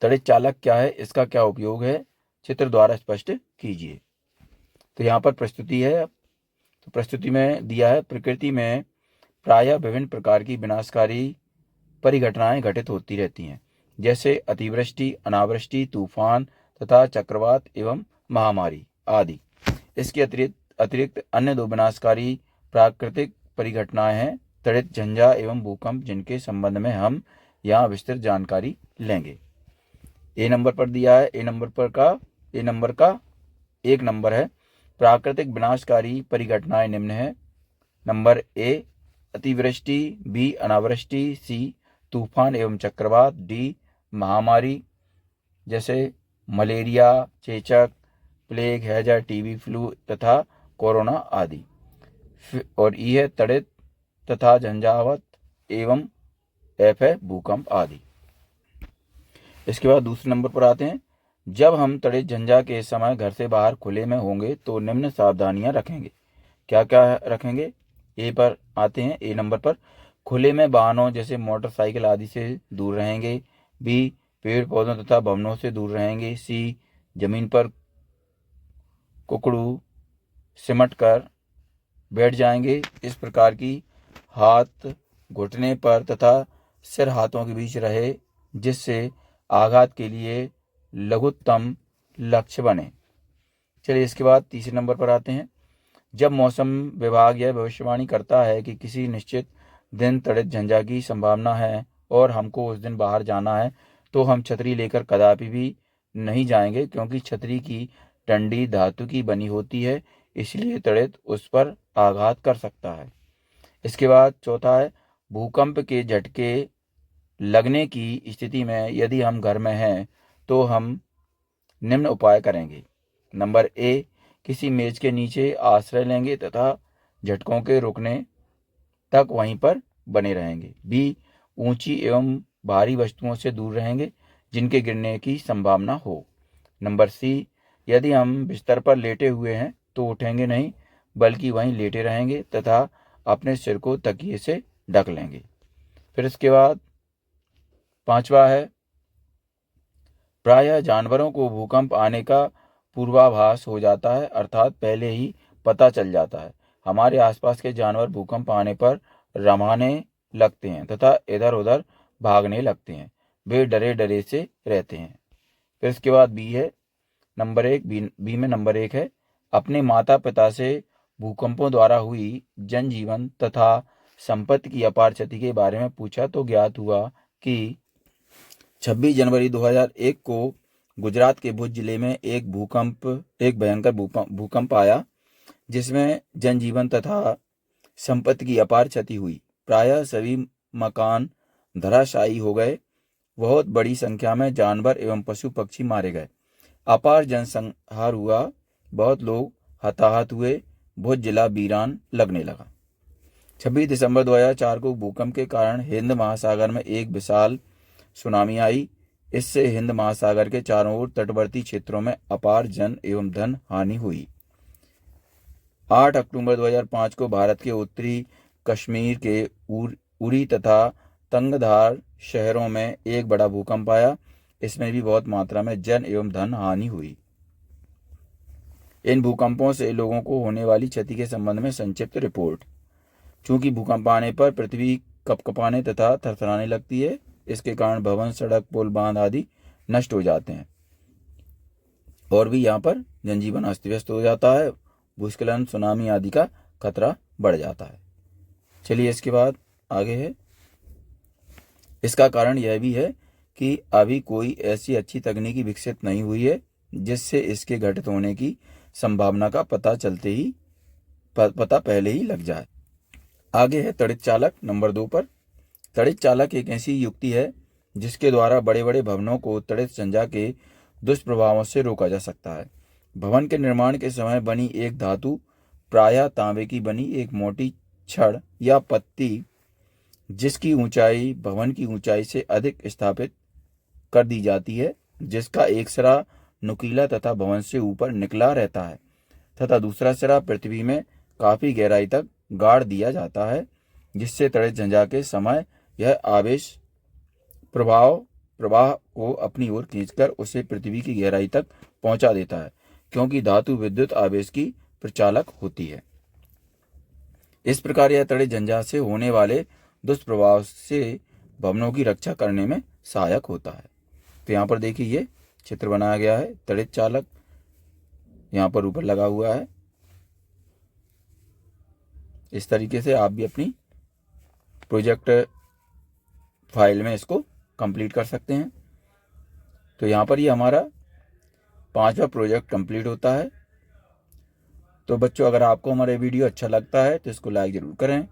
त्वरित चालक क्या है, इसका क्या उपयोग है, चित्र द्वारा स्पष्ट कीजिए। तो यहाँ पर प्रस्तुति है। तो प्रस्तुति में दिया है प्रकृति में प्रायः विभिन्न प्रकार की विनाशकारी परिघटनाएं घटित होती रहती हैं, जैसे अतिवृष्टि, अनावृष्टि, तूफान तथा चक्रवात एवं महामारी आदि। इसके अतिरिक्त अन्य 2 विनाशकारी प्राकृतिक परिघटनाएं हैं त्वरित झंझा एवं भूकंप, जिनके संबंध में हम यहाँ विस्तृत जानकारी लेंगे। ए नंबर पर दिया है। ए नंबर का 1 नंबर है प्राकृतिक विनाशकारी परिघटनाएं निम्न है। नंबर ए अतिवृष्टि, बी अनावृष्टि, सी तूफान एवं चक्रवात, डी महामारी जैसे मलेरिया, चेचक, प्लेग, हैजा, टीबी, फ्लू तथा कोरोना आदि। और ई है त्वरित तथा झंझावत एवं एफ है भूकंप आदि। इसके बाद दूसरे नंबर पर आते हैं जब हम त्वरित झंझा के समय घर से बाहर खुले में होंगे तो निम्न सावधानियां रखेंगे। क्या क्या रखेंगे। ए पर आते हैं, ए नंबर पर खुले में वाहनों जैसे मोटरसाइकिल आदि से दूर रहेंगे। बी पेड़ पौधों तथा भवनों से दूर रहेंगे। सी जमीन पर कुकड़ू सिमट कर बैठ जाएंगे। इस प्रकार की हाथ घुटने पर तथा सिर हाथों के बीच रहे, जिससे आघात के लिए लघुत्तम लक्ष्य बने। चलिए इसके बाद तीसरे नंबर पर आते हैं। जब मौसम विभाग यह भविष्यवाणी करता है कि किसी निश्चित दिन तड़ित झंझा की संभावना है और हमको उस दिन बाहर जाना है, तो हम छतरी लेकर कदापि भी नहीं जाएंगे, क्योंकि छतरी की डंडी धातु की बनी होती है, इसलिए तड़ित उस पर आघात कर सकता है। इसके बाद चौथा है, भूकंप के झटके लगने की स्थिति में यदि हम घर में हैं तो हम निम्न उपाय करेंगे। नंबर ए, किसी मेज के नीचे आश्रय लेंगे तथा झटकों के रुकने तक वहीं पर बने रहेंगे। बी, ऊंची एवं भारी वस्तुओं से दूर रहेंगे जिनके गिरने की संभावना हो। नंबर सी, यदि हम बिस्तर पर लेटे हुए हैं तो उठेंगे नहीं, बल्कि वहीं लेटे रहेंगे तथा अपने सिर को तकिए से ढक लेंगे। फिर इसके बाद पांचवा है, प्रायः जानवरों को भूकंप आने का पूर्वाभास हो जाता है, अर्थात पहले ही पता चल जाता है। हमारे आसपास के जानवर भूकंप आने पर रमाने लगते हैं तथा इधर उधर भागने लगते हैं। वे डरे डरे से रहते हैं। फिर इसके बाद बी है नंबर एक, बी में नंबर एक है, अपने माता पिता से भूकंपों द्वारा हुई जनजीवन तथा संपत्ति की अपार क्षति के बारे में पूछा तो ज्ञात हुआ कि 26 जनवरी 2001 को गुजरात के भुज जिले में एक भयंकर भूकंप आया, जिसमें जनजीवन तथा संपत्ति की अपार क्षति हुई। प्रायः सभी मकान धराशायी हो गए। बहुत बड़ी संख्या में जानवर एवं पशु पक्षी मारे गए। अपार जनसंहार हुआ। बहुत लोग हताहत हुए। भुज जिला वीरान लगने लगा। 26 दिसंबर 2004 को भूकंप के कारण हिंद महासागर में एक विशाल सुनामी आई। इससे हिंद महासागर के चारों ओर तटवर्ती क्षेत्रों में अपार जन एवं धन हानि हुई। 8 अक्टूबर 2005 को भारत के उत्तरी कश्मीर के उरी तथा तंगधार शहरों में एक बड़ा भूकंप आया। इसमें भी बहुत मात्रा में जन एवं धन हानि हुई। इन भूकंपों से लोगों को होने वाली क्षति के संबंध में संक्षिप्त रिपोर्ट। चूंकि भूकंप आने पर पृथ्वी कपकपाने तथा थरथराने लगती है, इसके कारण भवन, सड़क, पुल, बांध आदि नष्ट हो जाते हैं और भी यहाँ पर जनजीवन अस्त व्यस्त हो जाता है। भूस्खलन, सुनामी आदि का खतरा बढ़ जाता है। चलिए इसके बाद आगे है, इसका कारण यह भी है कि अभी कोई ऐसी अच्छी तकनीकी विकसित नहीं हुई है जिससे इसके घटित होने की संभावना का पता पहले ही लग जाए। आगे है तड़ित चालक नंबर 2 पर। तड़ित चालक एक ऐसी युक्ति है जिसके द्वारा बड़े बड़े भवनों को तड़ित झंझा के दुष्प्रभावों से रोका जा सकता है। भवन के निर्माण के समय बनी एक धातु, प्रायः तांबे की बनी एक मोटी छड़ या पत्ती, जिसकी ऊंचाई भवन की ऊंचाई से अधिक स्थापित कर दी जाती है, जिसका एक सिरा नुकीला तथा भवन से ऊपर निकला रहता है तथा दूसरा सिरा पृथ्वी में काफी गहराई तक गाड़ दिया जाता है, जिससे तड़ित झंझा के समय यह आवेश प्रवाह को अपनी ओर खींचकर उसे पृथ्वी की गहराई तक पहुंचा देता है, क्योंकि धातु विद्युत आवेश की प्रचालक होती है। इस प्रकार यह तड़ित झंझा से होने वाले दुष्प्रभाव से भवनों की रक्षा करने में सहायक होता है। तो यहाँ पर देखिए ये चित्र बनाया गया है। तड़ित चालक यहाँ पर ऊपर लगा हुआ है। इस तरीके से आप भी अपनी प्रोजेक्ट फाइल में इसको कंप्लीट कर सकते हैं। तो यहाँ पर ये हमारा 5वां प्रोजेक्ट कंप्लीट होता है। तो बच्चों, अगर आपको हमारा वीडियो अच्छा लगता है तो इसको लाइक ज़रूर करें,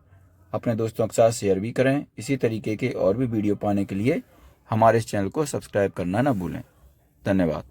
अपने दोस्तों के साथ शेयर भी करें। इसी तरीके के और भी वीडियो पाने के लिए हमारे इस चैनल को सब्सक्राइब करना ना भूलें। धन्यवाद।